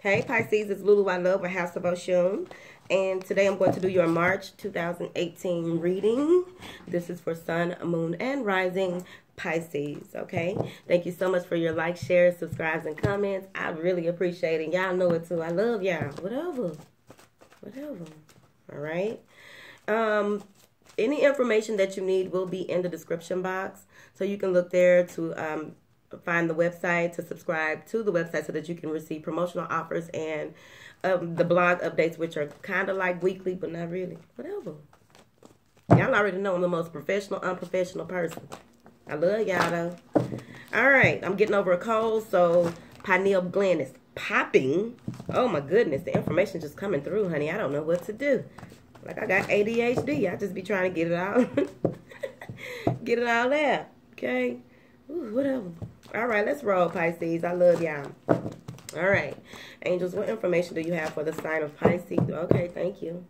Hey Pisces, it's Lulu I Love, a House of Oshun. And today I'm going to do your March 2018 reading. This is for Sun, Moon, and Rising Pisces, okay? Thank you so much for your likes, shares, subscribes, and comments. I really appreciate it. Y'all know it too. I love y'all. Whatever. All right? Any information that you need will be in the description box. So you can look there to find the website, to subscribe to the website so that you can receive promotional offers and the blog updates, which are kind of like weekly, but not really. Whatever. Y'all already know I'm the most professional, unprofessional person. I love y'all, though. All right. I'm getting over a cold, so pineal gland is popping. Oh, my goodness. The information just coming through, honey. I don't know what to do. Like I got ADHD. I just be trying to get it out. Get it all out. Okay? Ooh, whatever. All right, let's roll, Pisces. I love y'all. All right. Angels, what information do you have for the sign of Pisces? Okay, thank you.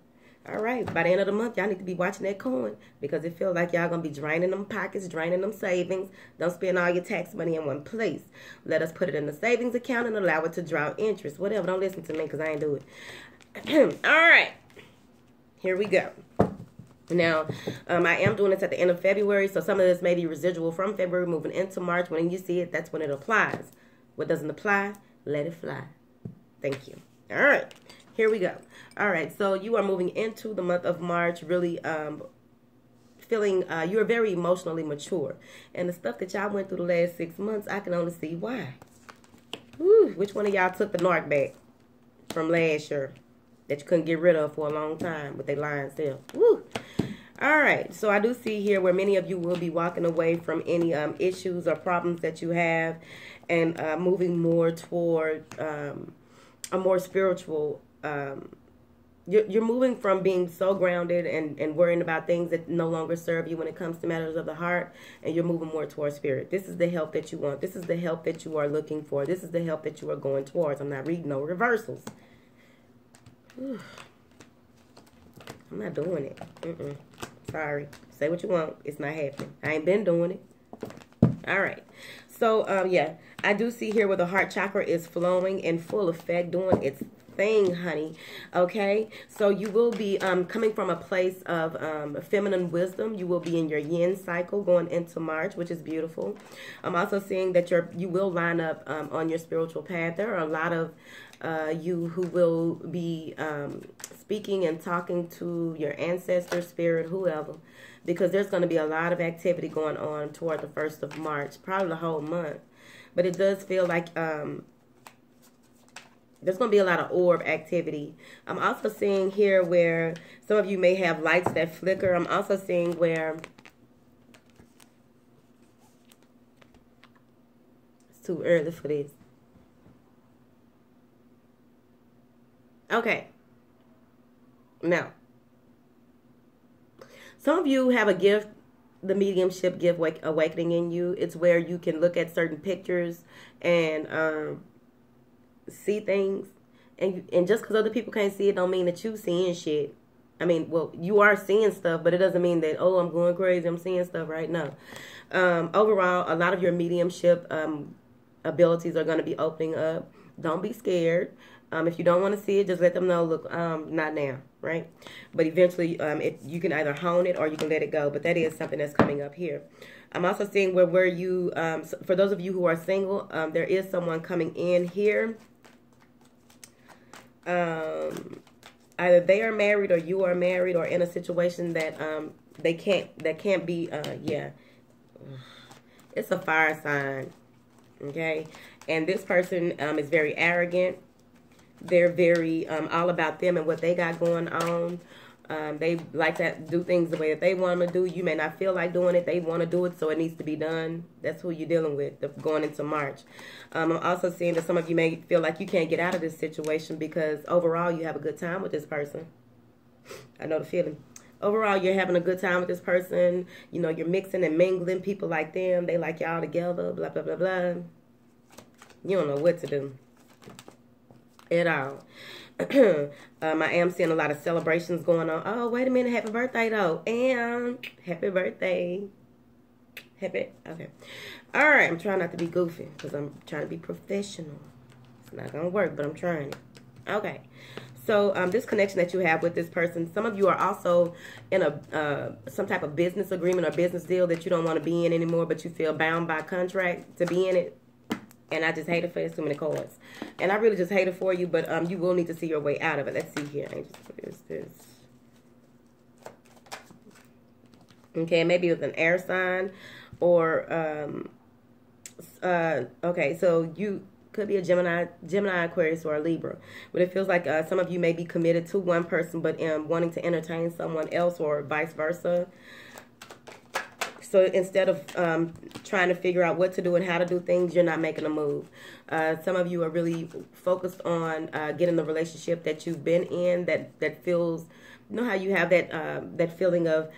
All right. By the end of the month, y'all need to be watching that coin because it feels like y'all going to be draining them pockets, draining them savings. Don't spend all your tax money in one place. Let us put it in the savings account and allow it to draw interest. Whatever. Don't listen to me because I ain't do it. All right. Here we go. Now, I am doing this at the end of February, so some of this may be residual from February moving into March. When you see it, that's when it applies. What doesn't apply, let it fly. Thank you. All right, here we go. All right, so you are moving into the month of March really feeling you're very emotionally mature. And the stuff that y'all went through the last 6 months, I can only see why. Whew, which one of y'all took the narc back from last year that you couldn't get rid of for a long time with their lying self? Woo! All right, so I do see here where many of you will be walking away from any issues or problems that you have and moving more toward a more spiritual, you're moving from being so grounded and worrying about things that no longer serve you when it comes to matters of the heart, and you're moving more towards spirit. This is the help that you want. This is the help that you are looking for. This is the help that you are going towards. I'm not reading no reversals. Whew. I'm not doing it. Sorry. Say what you want. It's not happening. I ain't been doing it. All right. So, yeah. I do see here where the heart chakra is flowing in full effect, doing its thing, honey. Okay? So, you will be coming from a place of feminine wisdom. You will be in your yin cycle going into March, which is beautiful. I'm also seeing that you will line up on your spiritual path. There are a lot of you who will be speaking and talking to your ancestor, spirit, whoever, because there's going to be a lot of activity going on toward the 1st of March, probably the whole month. But it does feel like there's going to be a lot of orb activity. I'm also seeing here where some of you may have lights that flicker. I'm also seeing where it's too early for this. Okay. Now, some of you have a gift, the mediumship gift awakening in you. It's where you can look at certain pictures and see things. And just because other people can't see it don't mean that you seeing shit. I mean, well, you are seeing stuff, but it doesn't mean that, oh, I'm going crazy, I'm seeing stuff right now. Overall, a lot of your mediumship abilities are going to be opening up. Don't be scared. If you don't want to see it, just let them know, look, not now, right? But eventually, you can either hone it or you can let it go. But that is something that's coming up here. I'm also seeing where you, for those of you who are single, there is someone coming in here. Either they are married or you are married or in a situation that that can't be, yeah. It's a fire sign, okay? And this person is very arrogant. They're very all about them and what they got going on. They like to do things the way that they want them to do. You may not feel like doing it. They want to do it, so it needs to be done. That's who you're dealing with going into March. I'm also seeing that some of you may feel like you can't get out of this situation because overall you have a good time with this person. I know the feeling. Overall, you're having a good time with this person. You know, you're mixing and mingling. People like them. They like y'all together. Blah, blah, blah, blah. You don't know what to do at all. I am seeing a lot of celebrations going on. Oh, wait a minute. Happy birthday, though. And happy birthday. Happy. Okay. All right. I'm trying not to be goofy because I'm trying to be professional. It's not going to work, but I'm trying it. Okay. So this connection that you have with this person, some of you are also in a some type of business agreement or business deal that you don't want to be in anymore, but you feel bound by contract to be in it. And I just hate it for too many cards. And I really just hate it for you, but you will need to see your way out of it. Let's see here. What is this? Okay, maybe with an air sign or okay, so you could be a Gemini, Aquarius, or a Libra. But it feels like some of you may be committed to one person, but wanting to entertain someone else, or vice versa. So instead of trying to figure out what to do and how to do things, you're not making a move. Some of you are really focused on getting the relationship that you've been in that feels, you know how you have that feeling of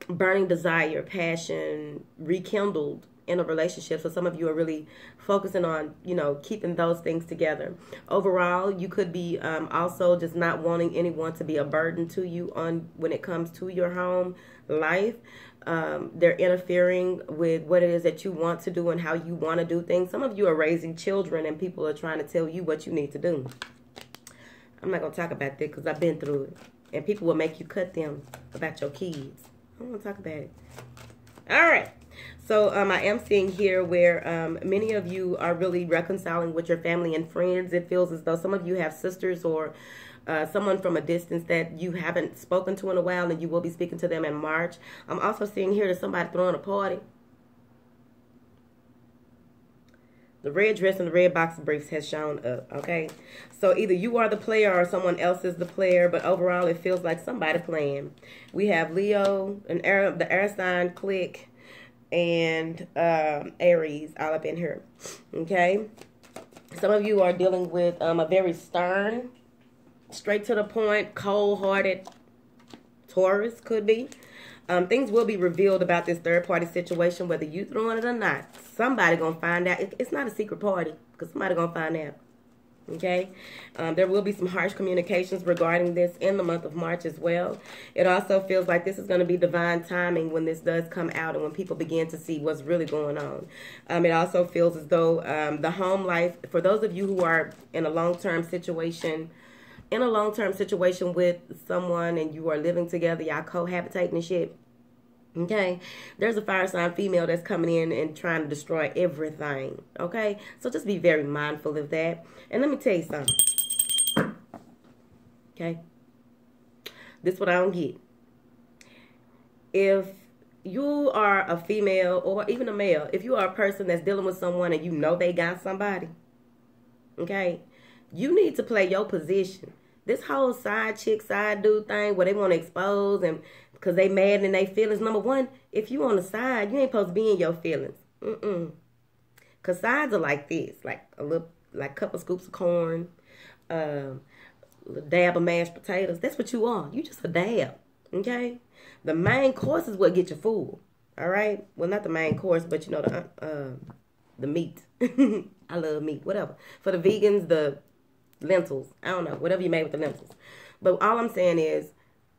burning desire, passion, rekindled in a relationship. So some of you are really focusing on, you know, keeping those things together. Overall, you could be also just not wanting anyone to be a burden to you on when it comes to your home life. They're interfering with what it is that you want to do and how you want to do things. Some of you are raising children and people are trying to tell you what you need to do. I'm not going to talk about that because I've been through it. And people will make you cut them about your kids. I don't want to talk about it. All right. So I am seeing here where many of you are really reconciling with your family and friends. It feels as though some of you have sisters or someone from a distance that you haven't spoken to in a while, and you will be speaking to them in March. I'm also seeing here that somebody throwing a party. The red dress and the red box of briefs has shown up, okay? So either you are the player or someone else is the player, but overall it feels like somebody's playing. We have Leo, the air sign, click, and Aries all up in here, okay? Some of you are dealing with a very stern, straight to the point, cold-hearted Taurus, could be. Things will be revealed about this third-party situation, whether you throwing it or not. Somebody gonna find out. It's not a secret party, because somebody gonna find out. Okay? There will be some harsh communications regarding this in the month of March as well. It also feels like this is going to be divine timing when this does come out and when people begin to see what's really going on. It also feels as though the home life, for those of you who are in a long-term situation, with someone and you are living together, y'all cohabitating and shit, okay, there's a fire sign female that's coming in and trying to destroy everything, okay? So just be very mindful of that. And let me tell you something, okay? This is what I don't get. If you are a female or even a male, if you are a person that's dealing with someone and you know they got somebody, okay, you need to play your position. This whole side chick, side dude thing where they want to expose and because they mad in their feelings. Number one, if you on the side, you ain't supposed to be in your feelings. Because sides are like this, like a little, like couple scoops of corn, a dab of mashed potatoes. That's what you are. You just a dab, okay? The main course is what get you full, all right? Well, not the main course, but you know, the meat. I love meat, whatever. For the vegans, the lentils. I don't know, whatever you made with the lentils. But all I'm saying is,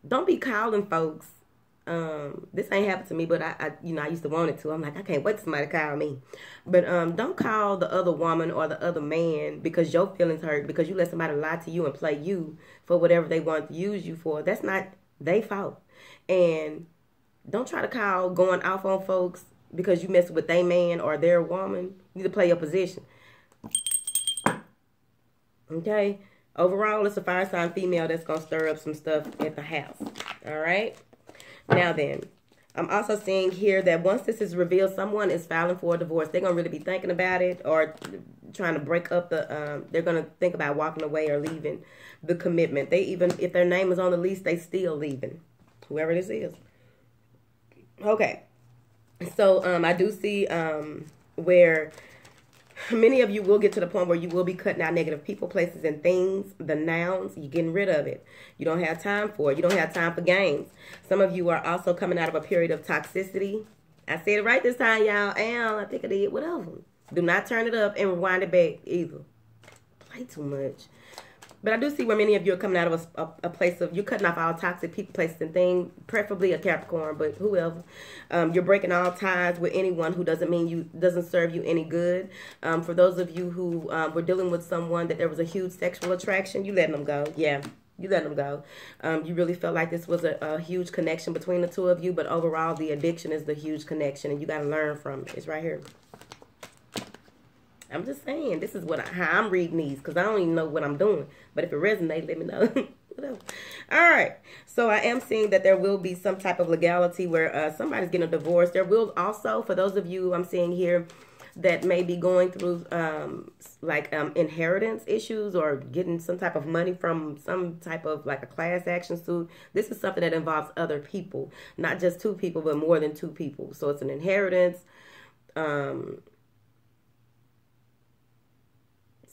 don't be calling folks. This ain't happened to me, but I used to want it to. I'm like, I can't wait for somebody to call me. But don't call the other woman or the other man because your feelings hurt, because you let somebody lie to you and play you for whatever they want to use you for. That's not their fault. And don't try to call going off on folks because you mess with their man or their woman. You need to play your position. Okay? Overall, it's a fire sign female that's going to stir up some stuff at the house. All right? Now then, I'm also seeing here that once this is revealed, someone is filing for a divorce. They're going to really be thinking about it or trying to break up the, they're going to think about walking away or leaving the commitment. They even, if their name is on the lease, they still leaving. Whoever this is. Okay. So, I do see where many of you will get to the point where you will be cutting out negative people, places, and things. The nouns, you're getting rid of it. You don't have time for it. You don't have time for games. Some of you are also coming out of a period of toxicity. I said it right this time, y'all. I think I did. Whatever. Do not turn it up and rewind it back either. Play too much. But I do see where many of you are coming out of a place of, you're cutting off all toxic people, places, and things, preferably a Capricorn, but whoever. You're breaking all ties with anyone who doesn't serve you any good. For those of you who were dealing with someone that there was a huge sexual attraction, you letting them go. Yeah, you letting them go. You really felt like this was a huge connection between the two of you, but overall, the addiction is the huge connection, and you got to learn from it. It's right here. I'm just saying, this is how I'm reading these, because I don't even know what I'm doing. But if it resonates, let me know. Whatever. All right. So I am seeing that there will be some type of legality where somebody's getting a divorce. There will also, for those of you I'm seeing here that may be going through inheritance issues or getting some type of money from some type of like a class action suit. This is something that involves other people, not just two people, but more than two people. So it's an inheritance,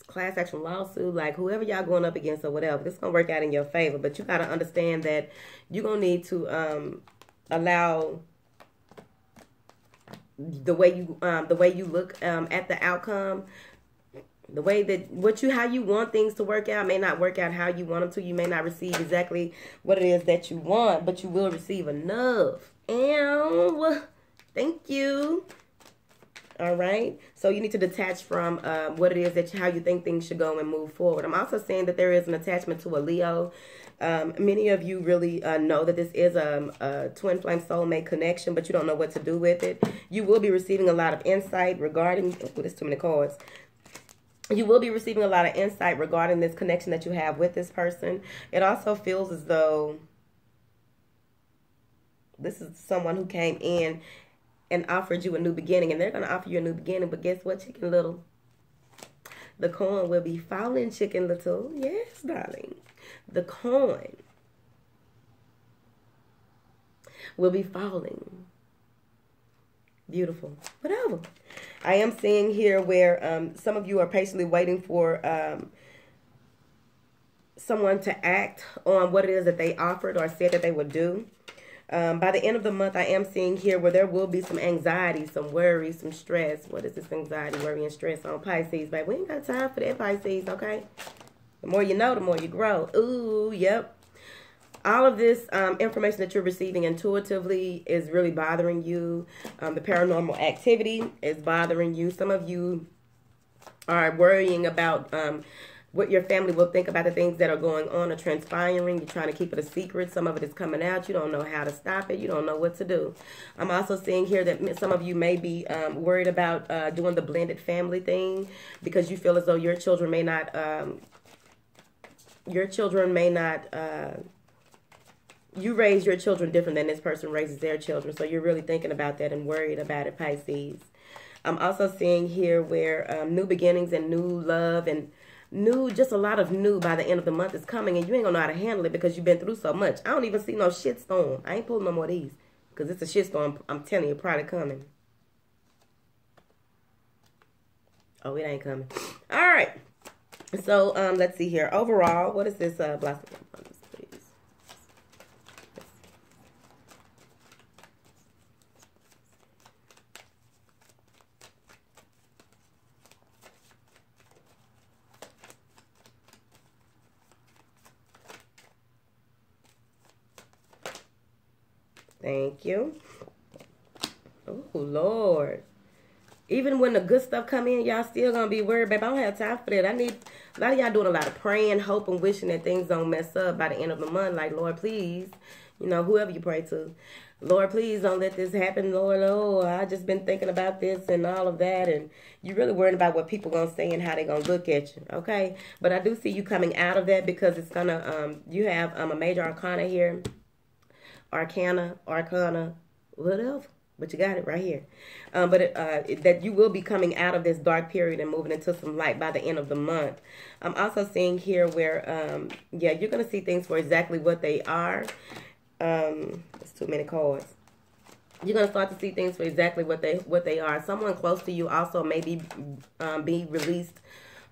class action lawsuit, like whoever y'all going up against or whatever, this is going to work out in your favor. But you got to understand that you're going to need to allow the way you look at the outcome, the way that how you want things to work out may not work out how you want them to. You may not receive exactly what it is that you want, but you will receive enough. And thank you. All right. So you need to detach from what it is how you think things should go and move forward. I'm also saying that there is an attachment to a Leo. Many of you really know that this is a twin flame soulmate connection, but you don't know what to do with it. You will be receiving a lot of insight regarding, there's too many cards. You will be receiving a lot of insight regarding this connection that you have with this person. It also feels as though this is someone who came in and offered you a new beginning, and they're going to offer you a new beginning, but guess what, Chicken Little? The coin will be falling, Chicken Little. Yes, darling. The coin will be falling. Beautiful. Whatever. I am seeing here where some of you are patiently waiting for someone to act on what it is that they offered or said that they would do. By the end of the month, I am seeing here where there will be some anxiety, some worry, some stress. What is this anxiety, worry, and stress on Pisces, baby? We ain't got time for that, Pisces, okay? The more you know, the more you grow. Ooh, yep. All of this information that you're receiving intuitively is really bothering you. The paranormal activity is bothering you. Some of you are worrying about what your family will think about the things that are going on or transpiring. You're trying to keep it a secret. Some of it is coming out. You don't know how to stop it. You don't know what to do. I'm also seeing here that some of you may be worried about doing the blended family thing because you feel as though your children may not, you raise your children different than this person raises their children. So you're really thinking about that and worried about it, Pisces. I'm also seeing here where new beginnings and new love and just a lot of new by the end of the month is coming, and you ain't gonna know how to handle it because you've been through so much. I don't even see no shitstorm. I ain't pulling no more of these because it's a shitstorm. I'm telling you, probably coming. Oh, it ain't coming. All right. So let's see here. Overall, what is this blossom? Please. Thank you. Oh, Lord. Even when the good stuff come in, y'all still going to be worried, babe. I don't have time for that. A lot of y'all doing a lot of praying, hoping, wishing that things don't mess up by the end of the month. Like, Lord, please, whoever you pray to. Lord, please don't let this happen. Lord, oh, I just been thinking about this and all of that. And you're really worried about what people going to say and how they going to look at you. Okay. But I do see you coming out of that because it's going to, you have a major arcana here. Arcana, whatever. But you got it right here. That you will be coming out of this dark period and moving into some light by the end of the month. I'm also seeing here where, you're going to see things for exactly what they are. It's too many cards. You're going to start to see things for exactly what they are. Someone close to you also may be released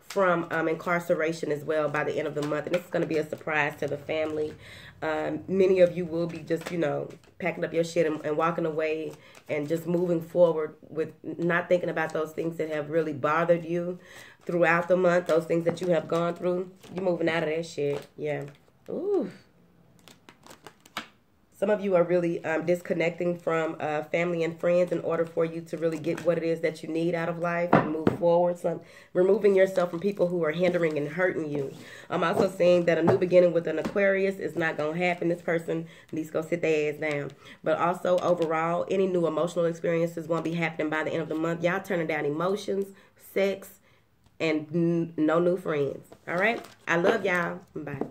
from incarceration as well by the end of the month. And this is going to be a surprise to the family. Many of you will be just, packing up your shit and walking away and just moving forward with not thinking about those things that have really bothered you. throughout the month, those things that you have gone through, you're moving out of that shit. Yeah. Ooh. Some of you are really disconnecting from family and friends in order for you to really get what it is that you need out of life and move forward. So removing yourself from people who are hindering and hurting you. I'm also seeing that a new beginning with an Aquarius is not going to happen. This person needs to go sit their ass down. But also overall, any new emotional experiences won't be happening by the end of the month. Y'all turning down emotions, sex, and no new friends. All right? I love y'all. Bye.